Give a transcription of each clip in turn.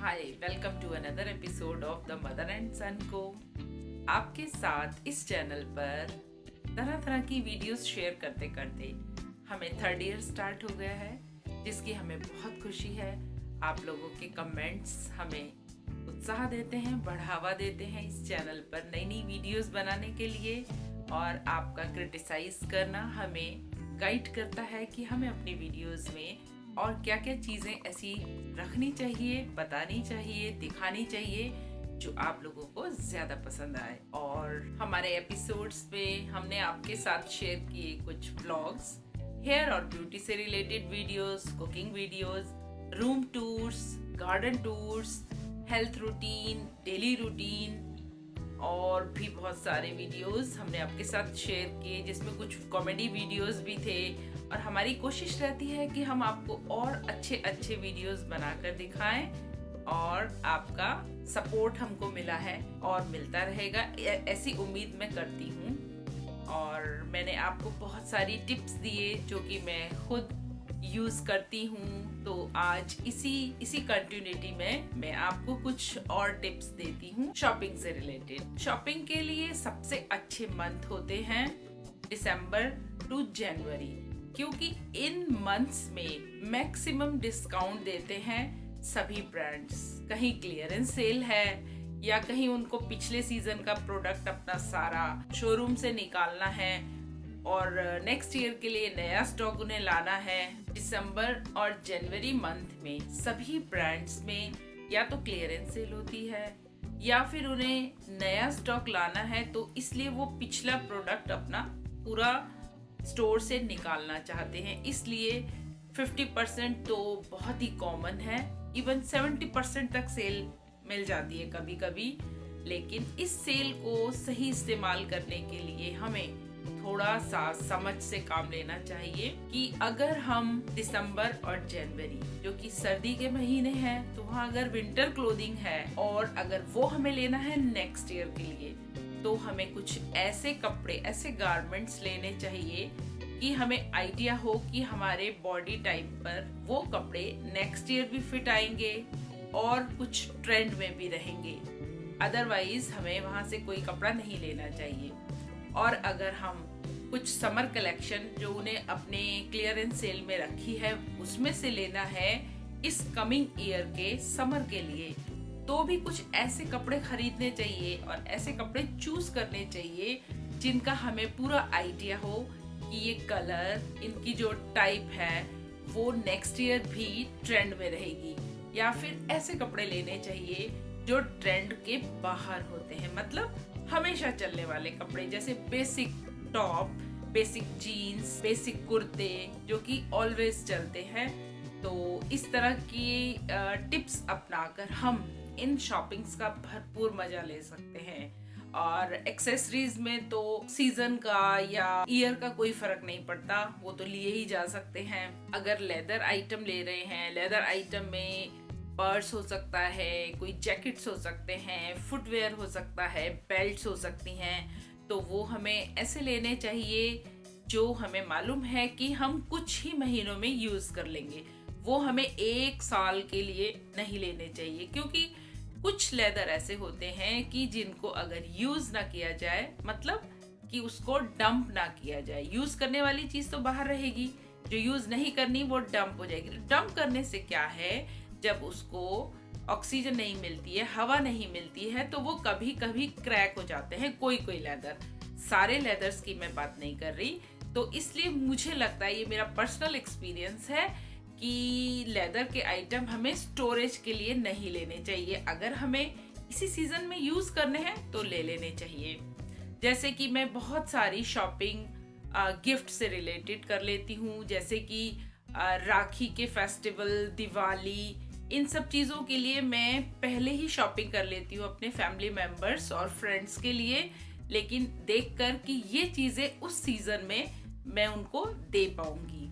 Hi, welcome to another episode of the mother and son को। आपके साथ इस चैनल पर तरह तरह की वीडियोस शेयर करते करते हमें 3rd ईयर स्टार्ट हो गया है, जिसकी हमें बहुत खुशी है। आप लोगों के कमेंट्स हमें उत्साह देते हैं, बढ़ावा देते हैं इस चैनल पर नई नई वीडियोस बनाने के लिए, और आपका क्रिटिसाइज करना हमें गाइड करता है कि हमें अपनी वीडियोस में और क्या क्या चीज़ें ऐसी रखनी चाहिए, बतानी चाहिए, दिखानी चाहिए जो आप लोगों को ज़्यादा पसंद आए। और हमारे एपिसोड्स में हमने आपके साथ शेयर किए कुछ व्लॉग्स, हेयर और ब्यूटी से related videos, cooking videos, room tours, garden tours, health routine, daily routine और भी बहुत सारे वीडियोस हमने आपके साथ शेयर किए, जिसमें कुछ कॉमेडी वीडियोस भी थे। और हमारी कोशिश रहती है कि हम आपको और अच्छे अच्छे वीडियोस बनाकर दिखाएं, और आपका सपोर्ट हमको मिला है और मिलता रहेगा, ऐसी उम्मीद मैं करती हूँ। और मैंने आपको बहुत सारी टिप्स दिए जो कि मैं खुद यूज करती हूँ, तो आज इसी कंटिन्यूटी में मैं आपको कुछ और टिप्स देती हूँ शॉपिंग से रिलेटेड। शॉपिंग के लिए सबसे अच्छे मंथ होते हैं दिसंबर टू जनवरी, क्योंकि इन मंथ्स में मैक्सिमम डिस्काउंट देते हैं सभी ब्रांड्स। कहीं क्लियरेंस सेल है या कहीं उनको पिछले सीजन का प्रोडक्ट अपना सारा शोरूम से निकालना है और नेक्स्ट ईयर के लिए नया स्टॉक उन्हें लाना है। दिसंबर और जनवरी मंथ में सभी ब्रांड्स में या तो क्लियरेंस सेल होती है या फिर उन्हें नया स्टॉक लाना है, तो इसलिए वो पिछला प्रोडक्ट अपना पूरा स्टोर से निकालना चाहते हैं। इसलिए 50% तो बहुत ही कॉमन है, इवन 70% तक सेल मिल जाती है कभी कभी। लेकिन इस सेल को सही इस्तेमाल करने के लिए हमें थोड़ा सा समझ से काम लेना चाहिए कि अगर हम दिसंबर और जनवरी, जो कि सर्दी के महीने हैं, तो वहाँ अगर विंटर क्लोथिंग है और अगर वो हमें लेना है नेक्स्ट ईयर के लिए, तो हमें कुछ ऐसे कपड़े, ऐसे गारमेंट्स लेने चाहिए कि हमें आइडिया हो कि हमारे बॉडी टाइप पर वो कपड़े नेक्स्ट ईयर भी फिट आएंगे और कुछ ट्रेंड में भी रहेंगे। अदरवाइज हमें वहां से कोई कपड़ा नहीं लेना चाहिए। और अगर हम कुछ समर कलेक्शन जो उन्हें अपने क्लियरेंस सेल में रखी है उसमें से लेना है इस कमिंग ईयर के समर के लिए, तो भी कुछ ऐसे कपड़े खरीदने चाहिए और ऐसे कपड़े चूज करने चाहिए जिनका हमें पूरा आइडिया हो कि ये कलर, इनकी जो टाइप है वो नेक्स्ट ईयर भी ट्रेंड में रहेगी। या फिर ऐसे कपड़े लेने चाहिए जो ट्रेंड के बाहर होते हैं, मतलब हमेशा चलने वाले कपड़े, जैसे basic top, basic jeans, basic कुर्ते जो कि ऑलवेज चलते हैं। तो इस तरह की टिप्स अपनाकर हम इन शॉपिंग्स का भरपूर मजा ले सकते हैं। और एक्सेसरीज में तो सीजन का या ईयर का कोई फर्क नहीं पड़ता, वो तो लिए ही जा सकते हैं। अगर लेदर आइटम ले रहे हैं, लेदर आइटम में पर्स हो सकता है, कोई जैकेट्स हो सकते हैं, फुटवेयर हो सकता है, बेल्ट्स हो सकती हैं, तो वो हमें ऐसे लेने चाहिए जो हमें मालूम है कि हम कुछ ही महीनों में यूज कर लेंगे। वो हमें 1 साल के लिए नहीं लेने चाहिए, क्योंकि कुछ लेदर ऐसे होते हैं कि जिनको अगर यूज ना किया जाए, मतलब कि उसको डंप ना किया जाए, यूज करने वाली चीज तो बाहर रहेगी, जो यूज नहीं करनी वो डंप हो जाएगी। डंप करने से क्या है, जब उसको ऑक्सीजन नहीं मिलती है, हवा नहीं मिलती है, तो वो कभी कभी क्रैक हो जाते हैं। कोई लेदर, सारे लेदर्स की मैं बात नहीं कर रही। तो इसलिए मुझे लगता है, ये मेरा पर्सनल एक्सपीरियंस है कि लेदर के आइटम हमें स्टोरेज के लिए नहीं लेने चाहिए। अगर हमें इसी सीजन में यूज करने हैं तो ले लेने चाहिए। जैसे कि मैं बहुत सारी शॉपिंग गिफ्ट से रिलेटेड कर लेती हूँ, जैसे कि राखी के फेस्टिवल, दिवाली, इन सब चीज़ों के लिए मैं पहले ही शॉपिंग कर लेती हूँ अपने फैमिली मेंबर्स और फ्रेंड्स के लिए, लेकिन देखकर कि ये चीज़ें उस सीजन में मैं उनको दे पाऊंगी।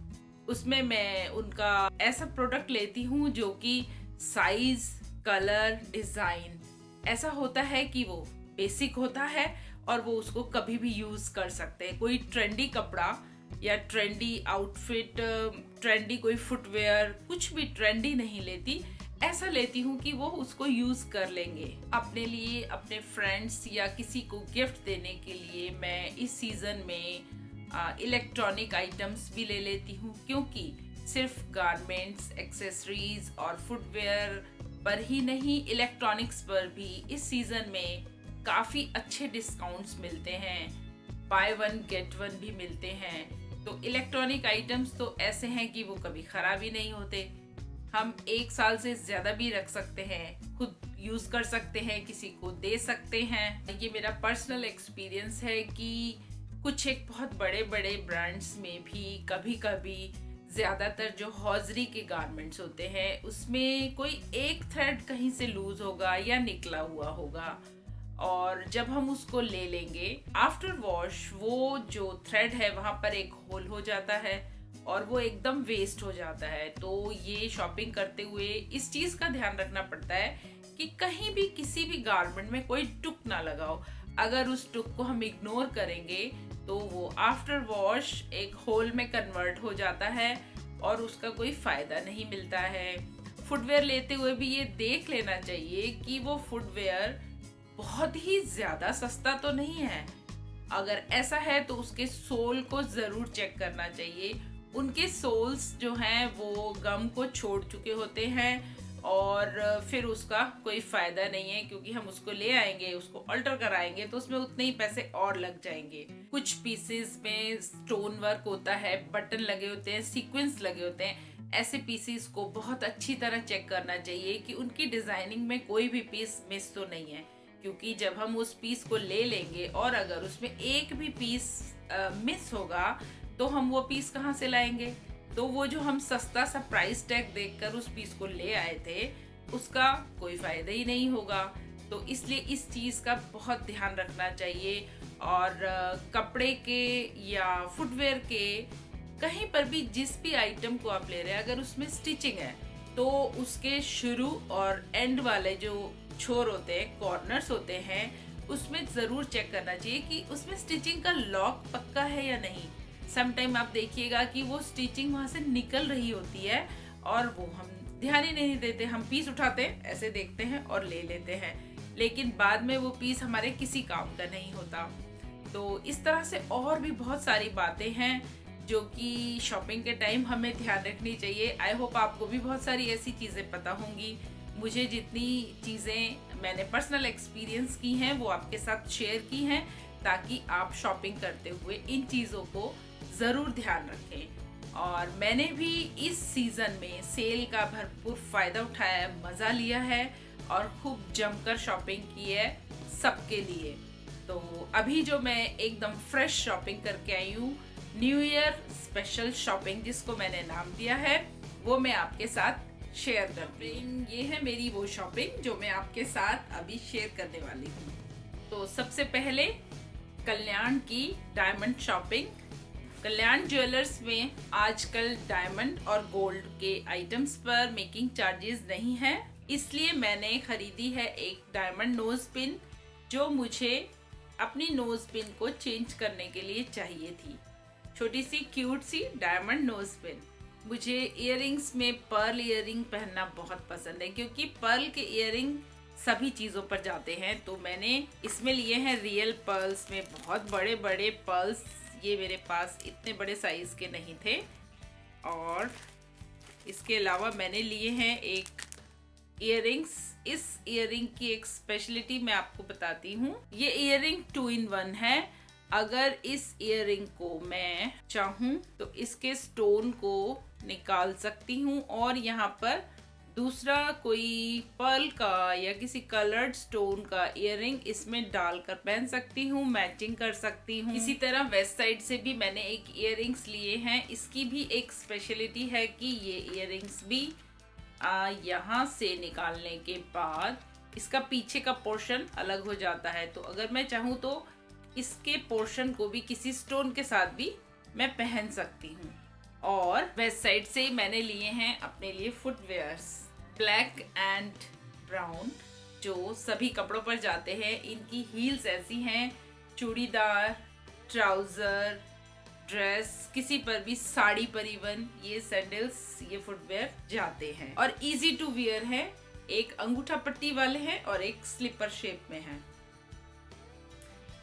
उसमें मैं उनका ऐसा प्रोडक्ट लेती हूँ जो कि साइज, कलर, डिज़ाइन ऐसा होता है कि वो बेसिक होता है और वो उसको कभी भी यूज़ कर सकते हैं। कोई ट्रेंडी कपड़ा या ट्रेंडी आउटफिट, ट्रेंडी कोई फुटवेयर, कुछ भी ट्रेंडी नहीं लेती। ऐसा लेती हूँ कि वो उसको यूज़ कर लेंगे। अपने लिए, अपने फ्रेंड्स या किसी को गिफ्ट देने के लिए मैं इस सीज़न में इलेक्ट्रॉनिक आइटम्स भी ले लेती हूँ, क्योंकि सिर्फ गारमेंट्स, एक्सेसरीज और फुटवेयर पर ही नहीं, इलेक्ट्रॉनिक्स पर भी इस सीज़न में काफ़ी अच्छे डिस्काउंट्स मिलते हैं। बाय वन गेट वन भी मिलते हैं। तो इलेक्ट्रॉनिक आइटम्स तो ऐसे हैं कि वो कभी ख़राब ही नहीं होते। हम 1 साल से ज़्यादा भी रख सकते हैं, खुद यूज़ कर सकते हैं, किसी को दे सकते हैं। ये मेरा पर्सनल एक्सपीरियंस है कि कुछ एक बहुत बड़े बड़े ब्रांड्स में भी कभी कभी ज़्यादातर जो हौजरी के गारमेंट्स होते हैं उसमें कोई एक थ्रेड कहीं से लूज होगा या निकला हुआ होगा, और जब हम उसको ले लेंगे आफ्टर वॉश वो जो थ्रेड है वहाँ पर एक होल हो जाता है और वो एकदम वेस्ट हो जाता है। तो ये शॉपिंग करते हुए इस चीज़ का ध्यान रखना पड़ता है कि कहीं भी किसी भी गारमेंट में कोई टुक ना लगाओ। अगर उस टुक को हम इग्नोर करेंगे तो वो आफ्टर वॉश एक होल में कन्वर्ट हो जाता है और उसका कोई फ़ायदा नहीं मिलता है। फुटवेयर लेते हुए भी ये देख लेना चाहिए कि वो फुटवेयर बहुत ही ज़्यादा सस्ता तो नहीं है। अगर ऐसा है तो उसके सोल को ज़रूर चेक करना चाहिए। उनके सोल्स जो हैं वो गम को छोड़ चुके होते हैं और फिर उसका कोई फ़ायदा नहीं है, क्योंकि हम उसको ले आएंगे, उसको अल्टर कराएंगे तो उसमें उतने ही पैसे और लग जाएंगे। कुछ पीसेस में स्टोन वर्क होता है, बटन लगे होते हैं, सीक्वेंस लगे होते हैं। ऐसे पीसेस को बहुत अच्छी तरह चेक करना चाहिए कि उनकी डिज़ाइनिंग में कोई भी पीस मिस तो नहीं है, क्योंकि जब हम उस पीस को ले लेंगे और अगर उसमें एक भी पीस मिस होगा तो हम वो पीस कहाँ से लाएंगे। तो वो जो हम सस्ता सा प्राइस टैग देखकर उस पीस को ले आए थे उसका कोई फ़ायदा ही नहीं होगा। तो इसलिए इस चीज़ का बहुत ध्यान रखना चाहिए। और कपड़े के या फुटवेयर के कहीं पर भी जिस भी आइटम को आप ले रहे हैं, अगर उसमें स्टिचिंग है तो उसके शुरू और एंड वाले जो छोर होते हैं, कॉर्नर्स होते हैं, उसमें ज़रूर चेक करना चाहिए कि उसमें स्टिचिंग का लॉक पक्का है या नहीं। समटाइम आप देखिएगा कि वो स्टिचिंग वहाँ से निकल रही होती है और वो हम ध्यान ही नहीं देते। हम पीस उठाते हैं, ऐसे देखते हैं और ले लेते हैं, लेकिन बाद में वो पीस हमारे किसी काम का नहीं होता। तो इस तरह से और भी बहुत सारी बातें हैं जो कि शॉपिंग के टाइम हमें ध्यान रखनी चाहिए। आई होप आपको भी बहुत सारी ऐसी चीज़ें पता होंगी। मुझे जितनी चीज़ें मैंने पर्सनल एक्सपीरियंस की हैं वो आपके साथ शेयर की हैं, ताकि आप शॉपिंग करते हुए इन चीज़ों को ज़रूर ध्यान रखें। और मैंने भी इस सीज़न में सेल का भरपूर फ़ायदा उठाया है, मज़ा लिया है और खूब जमकर शॉपिंग की है सबके लिए। तो अभी जो मैं एकदम फ्रेश शॉपिंग करके आई हूँ, न्यू ईयर स्पेशल शॉपिंग जिसको मैंने नाम दिया है, वो मैं आपके साथ शेयर करती हूँ। ये है मेरी वो शॉपिंग जो मैं आपके साथ अभी शेयर करने वाली हूँ। तो सबसे पहले कल्याण की डायमंड शॉपिंग। कल्याण ज्वेलर्स में आजकल डायमंड और गोल्ड के आइटम्स पर मेकिंग चार्जेस नहीं है, इसलिए मैंने खरीदी है एक डायमंड नोज पिन जो मुझे अपनी नोज पिन को चेंज करने के लिए चाहिए थी। छोटी सी क्यूट सी डायमंड नोज पिन। मुझे इयररिंग्स में पर्ल इयररिंग पहनना बहुत पसंद है, क्योंकि पर्ल के इयररिंग सभी चीज़ों पर जाते हैं। तो मैंने इसमें लिए हैं रियल पर्ल्स में बहुत बड़े बड़े पर्ल्स। ये मेरे पास इतने बड़े साइज़ के नहीं थे। और इसके अलावा मैंने लिए हैं एक इयररिंग्स। इस इयररिंग की एक स्पेशलिटी मैं आपको बताती हूँ। ये इयररिंग 2 in 1 है। अगर इस इयररिंग को मैं चाहूँ तो इसके स्टोन को निकाल सकती हूँ और यहाँ पर दूसरा कोई पर्ल का या किसी कलर्ड स्टोन का इयररिंग इसमें डालकर पहन सकती हूँ, मैचिंग कर सकती हूँ। इसी तरह वेस्ट साइड से भी मैंने एक इयररिंग्स लिए हैं। इसकी भी एक स्पेशलिटी है कि ये इयररिंग्स भी यहाँ से निकालने के बाद इसका पीछे का पोर्शन अलग हो जाता है। तो अगर मैं चाहूँ तो इसके पोर्शन को भी किसी स्टोन के साथ भी मैं पहन सकती हूँ। और वेस्ट साइड से मैंने लिए हैं अपने लिए फुटवेयर्स, ब्लैक एंड ब्राउन, जो सभी कपड़ों पर जाते हैं। इनकी हील्स ऐसी हैं, चूड़ीदार, ट्राउज़र, ड्रेस, किसी पर भी, साड़ी पर इवन ये सैंडल्स, ये फुटवेयर जाते हैं और इजी टू वियर है। एक अंगूठा पट्टी वाले हैं और एक स्लीपर शेप में है।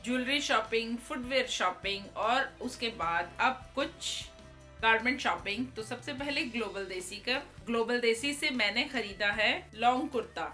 ज्वेलरी शॉपिंग, फुटवेयर शॉपिंग और उसके बाद अब कुछ गारमेंट शॉपिंग। तो सबसे पहले ग्लोबल देसी का। ग्लोबल देसी से मैंने खरीदा है लॉन्ग कुर्ता,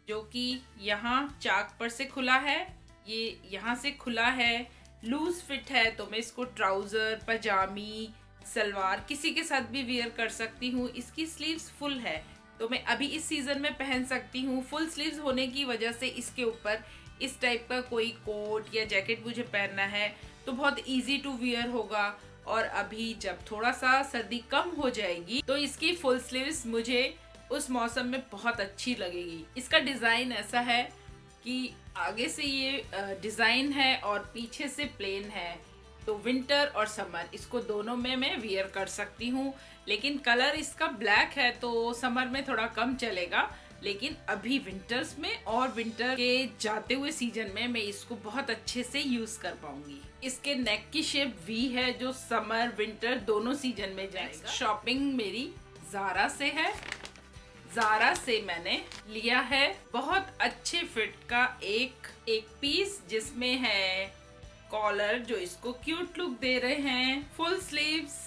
जो कि यहाँ चाक पर से खुला है, ये यहाँ से खुला है, लूज फिट है, तो मैं इसको ट्राउजर, पजामी, सलवार किसी के साथ भी वेयर कर सकती हूँ। इसकी स्लीव्स फुल है, तो मैं अभी इस सीजन में पहन सकती हूँ। फुल स्लीव्स होने की वजह से इसके ऊपर इस टाइप का कोई कोट या जैकेट मुझे पहनना है तो बहुत इजी टू वियर होगा। और अभी जब थोड़ा सा सर्दी कम हो जाएगी तो इसकी फुल स्लीव्स मुझे उस मौसम में बहुत अच्छी लगेगी। इसका डिजाइन ऐसा है कि आगे से ये डिजाइन है और पीछे से प्लेन है, तो विंटर और समर इसको दोनों में मैं वियर कर सकती हूँ। लेकिन कलर इसका ब्लैक है तो समर में थोड़ा कम चलेगा, लेकिन अभी विंटर्स में और विंटर के जाते हुए सीजन में मैं इसको बहुत अच्छे से यूज कर पाऊंगी। इसके नेक की शेप वी है, जो समर विंटर दोनों सीजन में जाएगा। शॉपिंग मेरी ज़ारा से है। ज़ारा से मैंने लिया है बहुत अच्छे फिट का एक पीस, जिसमें है कॉलर जो इसको क्यूट लुक दे रहे हैं, फुल स्लीव्स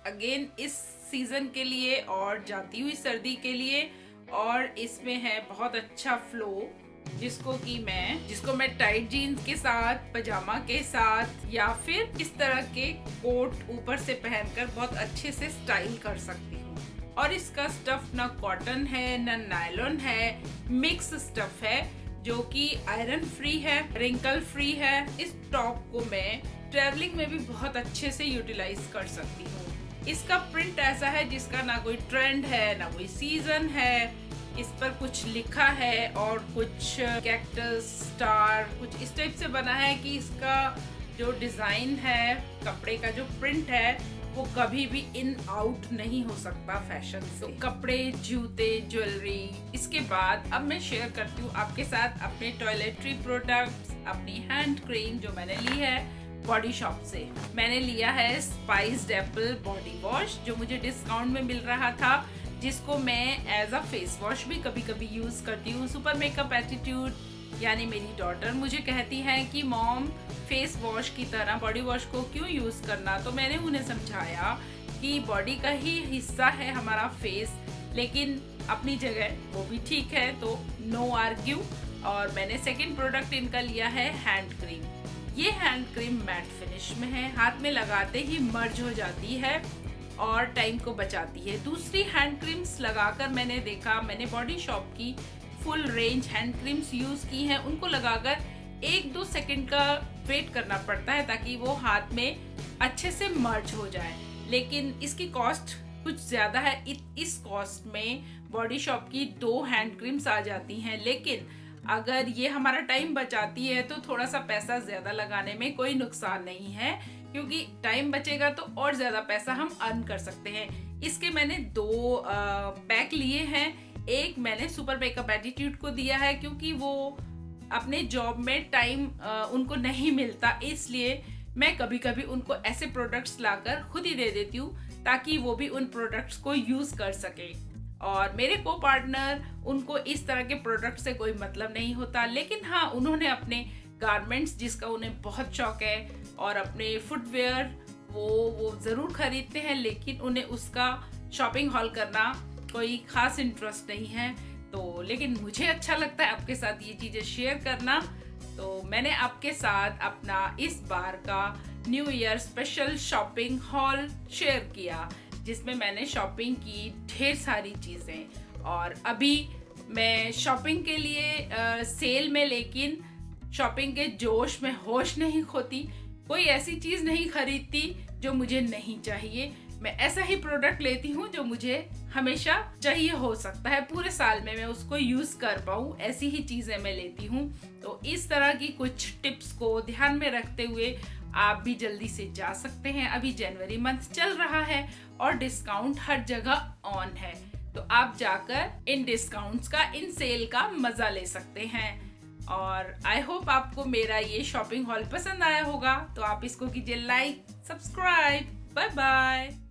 अगेन इस सीजन के लिए और जाती हुई सर्दी के लिए, और इसमें है बहुत अच्छा फ्लो जिसको मैं टाइट जीन्स के साथ, पजामा के साथ या फिर इस तरह के कोट ऊपर से पहनकर बहुत अच्छे से स्टाइल कर सकती हूँ। और इसका स्टफ ना कॉटन है ना नायलॉन है, मिक्स स्टफ है जो कि आयरन फ्री है, रिंकल फ्री है। इस टॉप को मैं ट्रैवलिंग में भी बहुत अच्छे से यूटिलाइज कर सकती हूँ। इसका प्रिंट ऐसा है जिसका ना कोई ट्रेंड है ना कोई सीजन है। इस पर कुछ लिखा है और कुछ कैक्टस, स्टार, कुछ इस टाइप से बना है कि इसका जो डिजाइन है, कपड़े का जो प्रिंट है, वो कभी भी इन आउट नहीं हो सकता फैशन से। तो कपड़े, जूते, ज्वेलरी। इसके बाद अब मैं शेयर करती हूँ आपके साथ अपने टॉयलेटरी प्रोडक्ट्स, अपनी हैंड क्रीम जो मैंने ली है बॉडी शॉप से। मैंने लिया है स्पाइस्ड एप्पल बॉडी वॉश, जो मुझे डिस्काउंट में मिल रहा था, जिसको मैं एज अ फेस वॉश भी कभी कभी यूज करती हूँ। सुपर मेकअप एटीट्यूड यानी मेरी डॉटर मुझे कहती है कि मॉम फेस वॉश की तरह बॉडी वॉश को क्यों यूज करना, तो मैंने उन्हें समझाया कि बॉडी का ही हिस्सा है हमारा फेस, लेकिन अपनी जगह वो भी ठीक है, तो नो आर्ग्यू। और मैंने सेकंड प्रोडक्ट इनका लिया है हैंड क्रीम। ये हैंड क्रीम मैट फिनिश में है, हाथ में लगाते ही मर्ज हो जाती है और टाइम को बचाती है। दूसरी हैंड क्रीम्स लगाकर मैंने बॉडी शॉप की full range hand creams use की हैं, उनको लगाकर 1-2 सेकंड का वेट करना पड़ता है ताकि वो हाथ में अच्छे से मर्ज हो जाए। लेकिन इसकी कॉस्ट कुछ ज्यादा है। इस कॉस्ट में बॉडी शॉप की 2 हैंड क्रीम्स आ जाती हैं, लेकिन अगर ये हमारा टाइम बचाती है तो थोड़ा सा पैसा ज्यादा लगाने में कोई नुकसान नहीं है, क्योंकि टाइम बचेगा तो और ज्यादा पैसा हम अर्न कर सकते हैं। इसके मैंने 2 पैक लिए हैं। एक मैंने सुपर मेकअप एटीट्यूड को दिया है, क्योंकि वो अपने जॉब में टाइम उनको नहीं मिलता, इसलिए मैं कभी कभी उनको ऐसे प्रोडक्ट्स लाकर खुद ही दे देती हूँ ताकि वो भी उन प्रोडक्ट्स को यूज कर सके। और मेरे को पार्टनर, उनको इस तरह के प्रोडक्ट से कोई मतलब नहीं होता, लेकिन हाँ, उन्होंने अपने गारमेंट्स जिसका उन्हें बहुत शौक है और अपने फुटवेयर वो जरूर खरीदते हैं, लेकिन उन्हें उसका शॉपिंग हॉल करना कोई खास इंटरेस्ट नहीं है। तो लेकिन मुझे अच्छा लगता है आपके साथ ये चीजें शेयर करना, तो मैंने आपके साथ अपना इस बार का new year special shopping hall share किया, जिसमें मैंने शॉपिंग की ढेर सारी चीजें। और अभी मैं शॉपिंग के लिए सेल में, लेकिन शॉपिंग के जोश में होश नहीं खोती, कोई ऐसी चीज नहीं खरीदती जो मुझे नहीं चाहिए। मैं ऐसा ही प्रोडक्ट लेती हूँ जो मुझे हमेशा चाहिए, हो सकता है पूरे साल में मैं उसको यूज कर पाऊँ, ऐसी ही चीजें मैं लेती हूँ। तो इस तरह की कुछ टिप्स को ध्यान में रखते हुए आप भी जल्दी से जा सकते हैं। अभी जनवरी मंथ चल रहा है और डिस्काउंट हर जगह ऑन है, तो आप जाकर इन डिस्काउंट्स का, इन सेल का मजा ले सकते हैं। और आई होप आपको मेरा ये शॉपिंग हॉल पसंद आया होगा, तो आप इसको कीजिए लाइक, सब्सक्राइब। Bye bye.